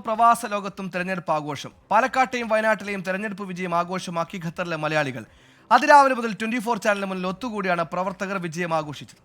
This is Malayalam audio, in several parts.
പ്രവാസ ലോകത്തും തെരഞ്ഞെടുപ്പ് ആഘോഷം. പാലക്കാട്ടെയും വയനാട്ടിലെയും തെരഞ്ഞെടുപ്പ് വിജയം ആഘോഷമാക്കി ഖത്തറിലെ മലയാളികൾ. അതിരാവിലെ മുതൽ 24 ചാനലിന് മുന്നിൽ ഒത്തുകൂടിയാണ് പ്രവർത്തകർ വിജയം ആഘോഷിച്ചത്.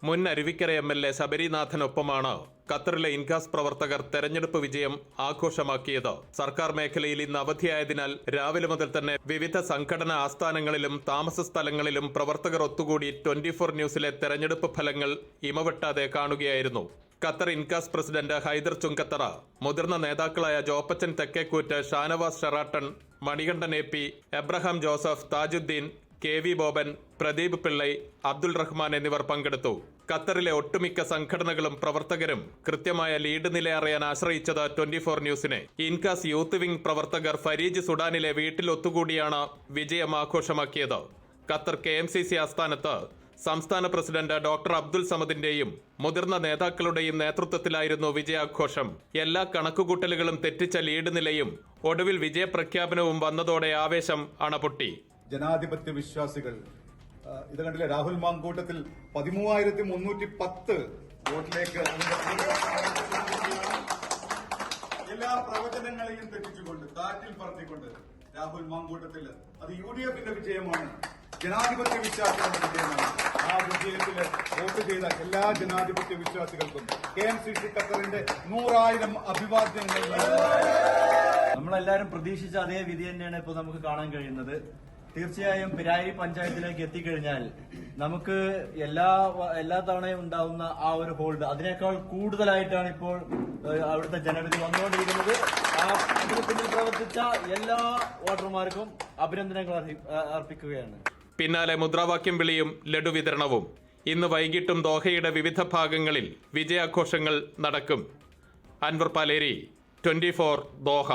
മുൻ അരുവിക്കര MLA ശബരിനാഥനൊപ്പമാണ് ഖത്തറിലെ ഇൻകാസ് പ്രവർത്തകർ തെരഞ്ഞെടുപ്പ് വിജയം ആഘോഷമാക്കിയത്. സർക്കാർ മേഖലയിൽ ഇന്ന് അവധിയായതിനാൽ രാവിലെ മുതൽ തന്നെ വിവിധ സംഘടനാ ആസ്ഥാനങ്ങളിലും താമസ സ്ഥലങ്ങളിലും പ്രവർത്തകർ ഒത്തുകൂടി 24 ന്യൂസിലെ തെരഞ്ഞെടുപ്പ് ഫലങ്ങൾ ഇമവെട്ടാതെ കാണുകയായിരുന്നു. ഖത്തർ ഇൻകാസ് പ്രസിഡന്റ് ഹൈദർ ചുങ്കത്തറ, മുതിർന്ന നേതാക്കളായ Joppachan Thekkekoottu, Shanavas Sheraton, Manikandan AP, Abraham Joseph, Thajudheen, KV Boban, Pradeep Pillai, Abdul Rahman എന്നിവർ പങ്കെടുത്തു. ഖത്തറിലെ ഒട്ടുമിക്ക സംഘടനകളും പ്രവർത്തകരും കൃത്യമായ ലീഡ് നില അറിയാൻ ആശ്രയിച്ചത് 24 ന്യൂസിനെ. ഇൻകാസ് യൂത്ത് വിംഗ് പ്രവർത്തകർ ഫരീജ് സുഡാനിലെ വീട്ടിൽ ഒത്തുകൂടിയാണ് വിജയം ആഘോഷമാക്കിയത്. ഖത്തർ KMCC ആസ്ഥാനത്ത് സംസ്ഥാന പ്രസിഡന്റ് ഡോക്ടർ അബ്ദുൽ സമദിന്റെയും മുതിർന്ന നേതാക്കളുടെയും നേതൃത്വത്തിലായിരുന്നു വിജയാഘോഷം. എല്ലാ കണക്കുകൂട്ടലുകളും തെറ്റിച്ച ലീഡ് നിലയും ഒടുവിൽ വിജയപ്രഖ്യാപനവും വന്നതോടെ ആവേശം അണപൊട്ടി. ജനാധിപത്യ വിശ്വാസികൾ ഇത് കണ്ടില്ലേ, രാഹുൽ മാങ്കൂട്ടത്തിൽ 13,310 വോട്ടിലേക്ക് എല്ലാ പ്രവചനങ്ങളെയും തെറ്റിച്ചുകൊണ്ട് കാറ്റിൽ പറത്തിക്കൊണ്ട് രാഹുൽ മാങ്കൂട്ടത്തിൽ അത് UDFന്റെ വിജയമാണ്, ജനാധിപത്യ വിശ്വാസികളുടെ വിജയമാണ്. ആ വിജയത്തിൽ വോട്ട് ചെയ്ത എല്ലാ ജനാധിപത്യ വിശ്വാസികൾക്കും KMCC ഖത്തറിന്റെ 100,000 അഭിവാദ്യങ്ങൾ. നമ്മളെല്ലാരും പ്രതീക്ഷിച്ച അതേ വിധി തന്നെയാണ് ഇപ്പോൾ നമുക്ക് കാണാൻ കഴിയുന്നത്. തീർച്ചയായും പിരാരി പഞ്ചായത്തിലേക്ക് എത്തിക്കഴിഞ്ഞാൽ നമുക്ക് എല്ലാ തവണയും ഉണ്ടാവുന്ന ആ ഒരു ഹോൾഡ് അതിനേക്കാൾ കൂടുതലായിട്ടാണ് ഇപ്പോൾ അവിടുത്തെ ജനവിധി വന്നുകൊണ്ടിരിക്കുന്നത്. ആ പിന്നിൽ പ്രവർത്തിച്ച എല്ലാ വോട്ടർമാർക്കും അഭിനന്ദനങ്ങൾ അർപ്പിക്കുകയാണ്. പിന്നാലെ മുദ്രാവാക്യം വിളിയും ലഡു വിതരണവും. ഇന്ന് വൈകിട്ടും ദോഹയുടെ വിവിധ ഭാഗങ്ങളിൽ വിജയാഘോഷങ്ങൾ നടക്കും. അൻവർ പാലേരി, 24 ദോഹ.